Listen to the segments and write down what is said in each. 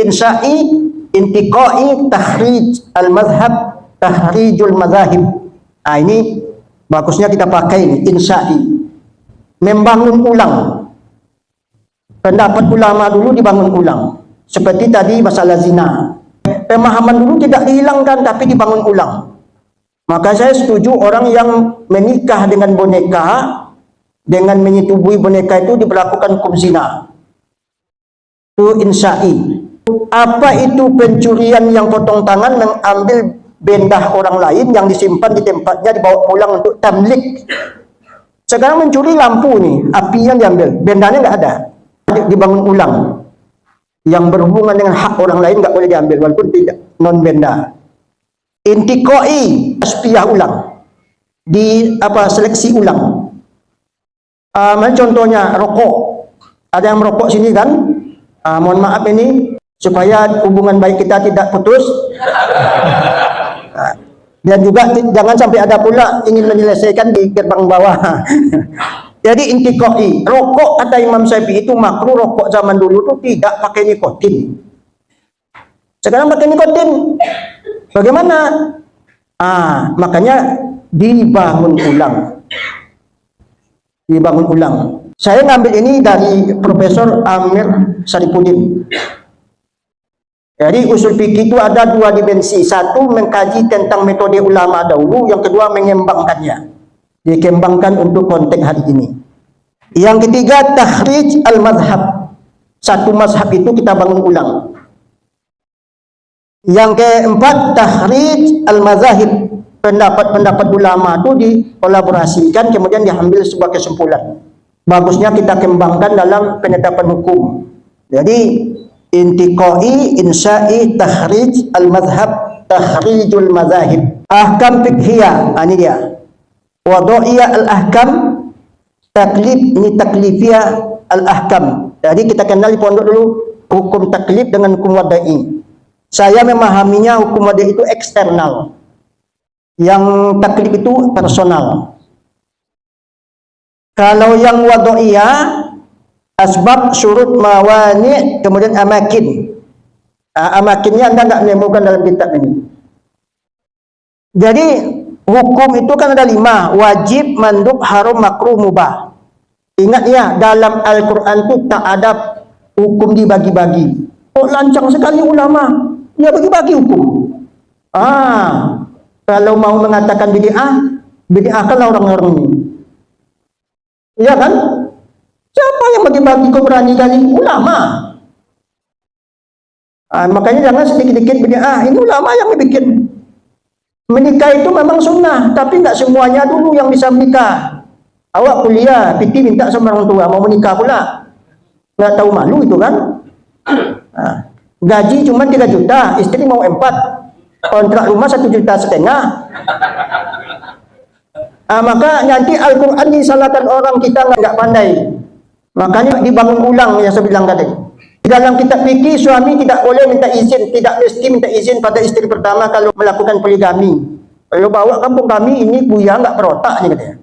insya'i, intiqai, tahrij al-madhhab, tahrijul madhahib. Nah, ini bagusnya kita pakai ini, insya'i. Membangun ulang. Pendapat ulama dulu dibangun ulang. Seperti tadi masalah zina. Pemahaman dulu tidak dihilangkan tapi dibangun ulang. Maka saya setuju orang yang menikah dengan boneka, dengan menyetubui boneka itu diberlakukan hukum zina. Itu insya'i. Apa itu pencurian yang potong tangan, mengambil benda orang lain yang disimpan di tempatnya, dibawa pulang untuk tamlik. Sekarang mencuri lampu nih, api yang diambil, bendanya nggak ada, dibangun ulang. Yang berhubungan dengan hak orang lain nggak boleh diambil walaupun tidak non benda. Intikoi, aspiah ulang, seleksi ulang. Contohnya rokok, ada yang merokok sini kan? Mohon maaf ini supaya hubungan baik kita tidak putus. Dan juga jangan sampai ada pula ingin menyelesaikan di gerbang bawah. Jadi intikoi, rokok kata Imam Syafi'i itu makruh. Rokok zaman dulu itu tidak pakai nikotin. Sekarang pakai nikotin. Bagaimana? Makanya dibangun ulang. Dibangun ulang. Saya ngambil ini dari Profesor Amir Saripudin. Jadi usul fikih itu ada dua dimensi. Satu, mengkaji tentang metode ulama dahulu. Yang kedua, mengembangkannya. Dikembangkan untuk konteks hari ini. Yang ketiga, tahrij al-madhhab. Satu mazhab itu kita bangun ulang. Yang keempat, tahrij al-mazahib. Pendapat-pendapat ulama itu dikolaborasikan, kemudian diambil sebuah kesimpulan. Bagusnya kita kembangkan dalam penetapan hukum. Jadi intiqai, insya'i, tahrij al-madhhab, tahrijul mazahib. Ahkam fiqhiyah, ini dia. Wada'iyah al-ahkam, taklif, ini taklifiyah al-ahkam. Jadi kita kenal di pondok dulu hukum taklif dengan hukum wada'i. Saya memahaminya hukum wada'i itu eksternal. Yang taklif itu personal. Kalau yang wada'iyah, asbab, syurut, mawani, kemudian amakin. Amakinnya Anda tidak menemukan dalam kitab ini. Jadi hukum itu kan ada 5, wajib, mandub, haram, makruh, mubah. Ingat ya, dalam Al-Quran itu tak ada hukum dibagi-bagi. Oh, lancang sekali ulama, dia bagi-bagi hukum. Kalau mau mengatakan bid'ah kan orang-orang ini. Iya kan? Siapa yang bagi-bagi kau berani kali? Ulama. Makanya jangan sedikit-sedikit bid'ah. Ini ulama yang bikin. Menikah itu memang sunnah, tapi nggak semuanya dulu yang bisa menikah. Awak kuliah, piti minta sama orang tua mau menikah pula. Nggak tahu malu itu kan? Gaji cuma 3 juta, istri mau 4. Kontrak rumah 1,5 juta. Maka nanti Al-Quran disalahkan orang kita nggak pandai. Makanya dibangun ulang yang saya bilang tadi. Di dalam kitab fikih, suami tidak boleh minta izin, tidak mesti minta izin pada istri pertama kalau melakukan poligami. Kalau bawa kampung kami ini buya nggak berotak nih katanya.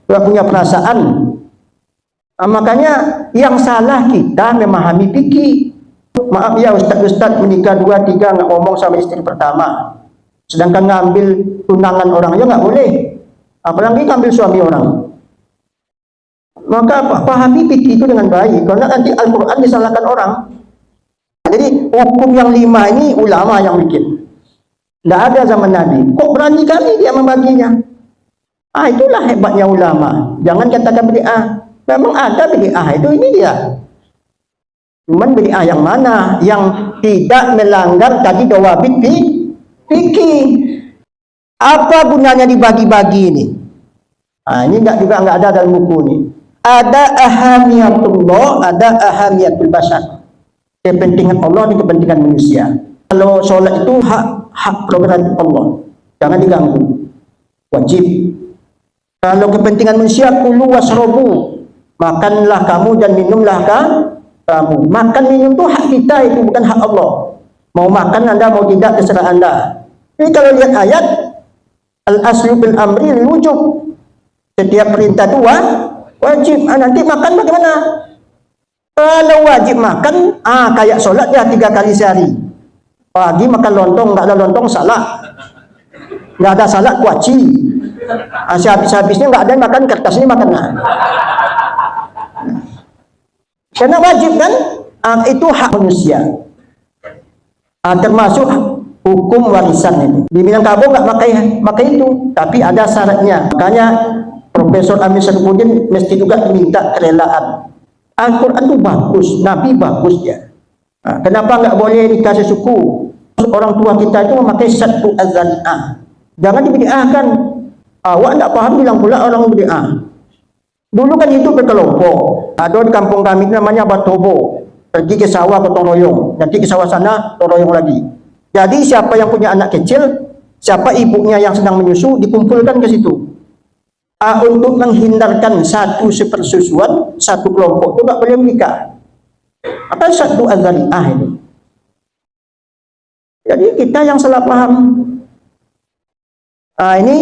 Nggak punya perasaan. Makanya yang salah kita memahami fikih. Maaf ya ustaz menikah 2, 3 nggak ngomong sama istri pertama. Sedangkan ngambil tunangan orang aja nggak boleh. Apalagi ngambil suami orang. Maka pahami fikih itu dengan baik, karena nanti Al-Quran disalahkan orang. Jadi hukum yang 5 ini ulama yang bikin. Tidak ada zaman Nabi. Kok berani kali dia membaginya? Itulah hebatnya ulama. Jangan katakan bid'ah. Memang ada bid'ah itu, ini dia. Cuman bid'ah yang mana? Yang tidak melanggar tadi dawabit fikih. Apa gunanya dibagi-bagi ini? Ini juga nggak ada dalam buku ini. Ada ahamiyatullah, ada ahamiyatul bashar. Kepentingan Allah dan kepentingan manusia. Kalau sholat itu hak prerogatif Allah, jangan diganggu, wajib. Kalau kepentingan manusia, kulu wasrobu, makanlah kamu dan minumlah kamu. Makan minum itu hak kita, itu bukan hak Allah. Mau makan Anda, mau tidak terserah Anda. Jadi kalau lihat ayat al-aslu bil amri wujub, setiap perintah itu wajib. Nanti makan bagaimana? Kalau wajib makan, kayak sholat ya 3 kali sehari. Pagi makan lontong, nggak ada lontong salah. Nggak ada salah kuaci. Habis-habisnya nggak ada makan kertas ini makan. Karena wajib kan, itu hak manusia. Termasuk hukum warisan itu. Di Minangkabau nggak pakai itu, tapi ada syaratnya. Makanya Profesor Amir Syarifudin mesti juga diminta kerelaan. Al-Quran itu bagus, Nabi bagus ya. Kenapa nggak boleh dikasih suku? Orang tua kita itu memakai satu azanah. Jangan dibid'ahkan. Awak nggak paham bilang pula orang bid'ah. Dulu kan itu berkelompok. Ada di kampung kami namanya Batobo. Pergi ke sawah gotong royong. Nanti ke sawah sana gotong royong lagi. Jadi siapa yang punya anak kecil, siapa ibunya yang sedang menyusu, dikumpulkan ke situ. Untuk menghindarkan satu sepersusuan, satu kelompok itu nggak boleh menikah. Apa satu azariah itu? Jadi kita yang salah paham. Ini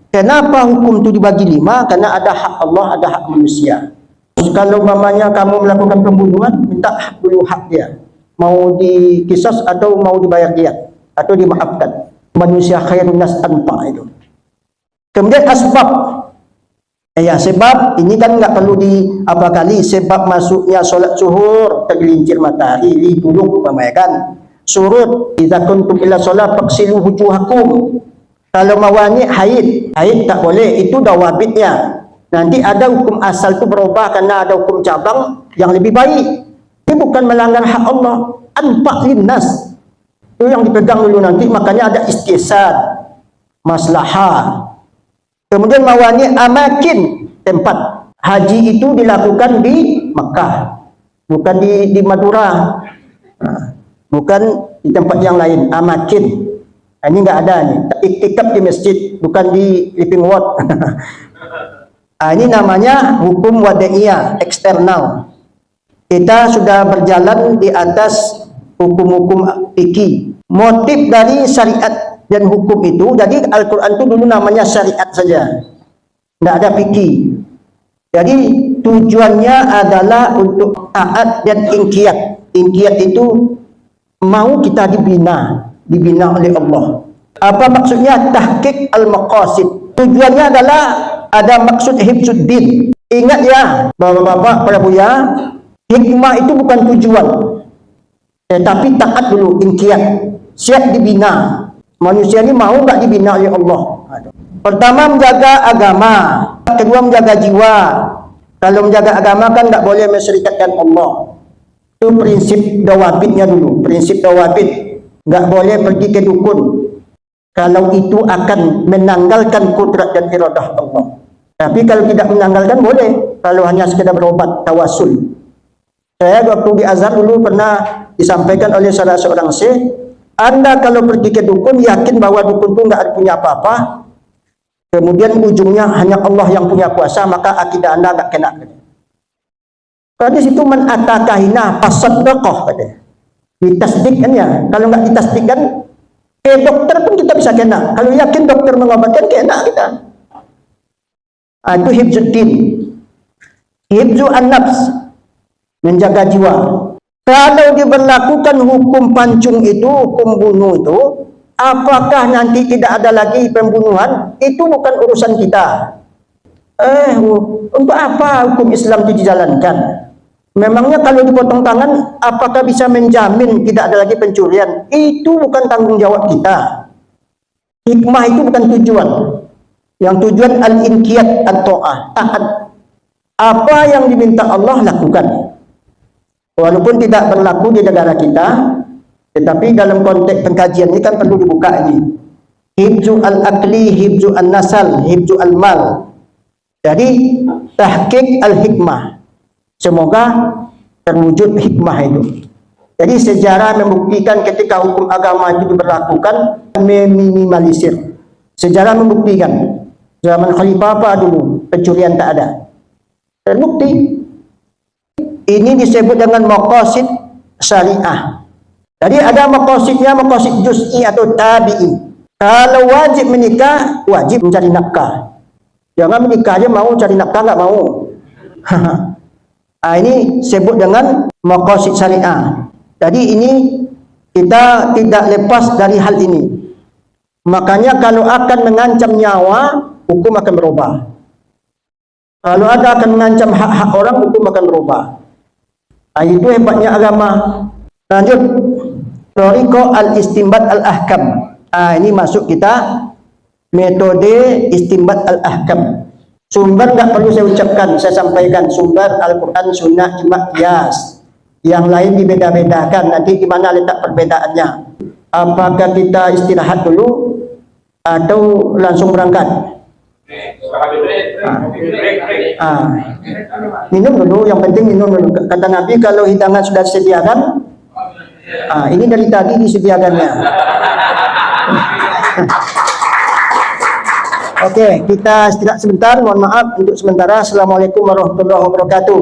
kenapa hukum itu dibagi 5? Karena ada hak Allah, ada hak manusia. Kalau mamanya kamu melakukan pembunuhan, minta hak dulu hak dia. Mau dikisas atau mau dibayar dia atau dimaafkan. Manusia khairun nas anfa itu. Kemudian asbab. Ya, sebab ini kan nggak perlu kali sebab masuknya solat zuhur tergelincir matahari li dulu pemayakan surut idza kuntum ila solat faksilu wujuhakum. Kalau mawani haid tak boleh, itu dawabitnya. Nanti ada hukum asal itu berubah karena ada hukum cabang yang lebih baik. Ini bukan melanggar hak Allah, anfa linnas. Itu yang dipegang dulu nanti, makanya ada istisad, maslahah. Kemudian mawani amakin, tempat. Haji itu dilakukan di Makkah, bukan di Madura, bukan di tempat yang lain. Amakin, ini nggak ada nih. Iktikaf di masjid, bukan di living ward. Ini namanya hukum wadaiyah eksternal. Kita sudah berjalan di atas hukum-hukum fikih. Motif dari syariat dan hukum itu, jadi Al-Quran itu dulu namanya syariat saja, tidak ada fikih. Jadi tujuannya adalah untuk taat dan inqiyad. Inqiyad itu mau kita dibina oleh Allah. Apa maksudnya? Tahqiq al-maqasid. Tujuannya adalah ada maksud hifzuddin. Ingat ya, bapak-bapak, para buya, hikmah itu bukan tujuan, tapi taat dulu, inqiyad, siap dibina. Manusia ini mau nggak dibina oleh Allah? Pertama menjaga agama, kedua menjaga jiwa. Kalau menjaga agama kan nggak boleh mensyirikatkan Allah. Itu prinsip dawabitnya dulu. Prinsip dawabit, nggak boleh pergi ke dukun. Kalau itu akan menanggalkan kudrat dan iradah Allah. Tapi kalau tidak menanggalkan boleh. Kalau hanya sekedar berobat tawasul. Saya waktu di Azhar dulu pernah disampaikan oleh salah seorang syekh. Anda kalau pergi ke dukun, yakin bahwa dukun itu nggak punya apa-apa, kemudian ujungnya hanya Allah yang punya kuasa, maka akidah Anda nggak kena. Karena di situ man atakahina fasaddaqah, katanya. Ditasdik kan ya. Kalau nggak ditasdik kan, ke dokter pun kita bisa kena. Kalau yakin dokter mengobatkan, kena kita. Itu hifzuddin, hifzu an-nafs, menjaga jiwa. Kalau diberlakukan hukum pancung itu, hukum bunuh itu, apakah nanti tidak ada lagi pembunuhan? Itu bukan urusan kita. Untuk apa hukum Islam itu dijalankan? Memangnya kalau dipotong tangan, apakah bisa menjamin tidak ada lagi pencurian? Itu bukan tanggung jawab kita. Hikmah itu bukan tujuan. Yang tujuan al-inqiyad at-ta'ah, taat. Apa yang diminta Allah lakukan. Walaupun tidak berlaku di negara kita, tetapi dalam konteks pengkajian ini kan perlu dibuka ini. Hibzu al-akli, hibzu al-nasal, hibzu al-mal. Jadi tahqiq al-hikmah. Semoga terwujud hikmah itu. Jadi sejarah membuktikan ketika hukum agama itu diberlakukan, meminimalisir. Sejarah membuktikan zaman Khalifah apa dulu pencurian tak ada. Terbukti. Ini disebut dengan maqasid syariah. Jadi ada maqasidnya, maqasid juz'i atau tabi'i. Kalau wajib menikah, wajib mencari nafkah. Jangan menikah aja mau cari nafkah nggak mau. Ini sebut dengan maqasid syariah. Jadi ini kita tidak lepas dari hal ini. Makanya kalau akan mengancam nyawa, hukum akan berubah. Kalau ada akan mengancam hak-hak orang, hukum akan berubah. Itu hebatnya agama. Lanjut, Thariqah al-istinbat al-ahkam. Ini masuk kita metode istinbat al-ahkam. Sumber nggak perlu saya ucapkan, saya sampaikan sumber Al-Quran, Sunnah, Ijma', Qiyas. Yang lain dibeda-bedakan, nanti di mana letak perbedaannya. Apakah kita istirahat dulu atau langsung berangkat? Minum dulu, yang penting minum dulu. Kata Nabi, kalau hidangan sudah disediakan, ini dari tadi disediakannya. Oke, kita istirahat sebentar. Mohon maaf untuk sementara. Assalamualaikum warahmatullahi wabarakatuh.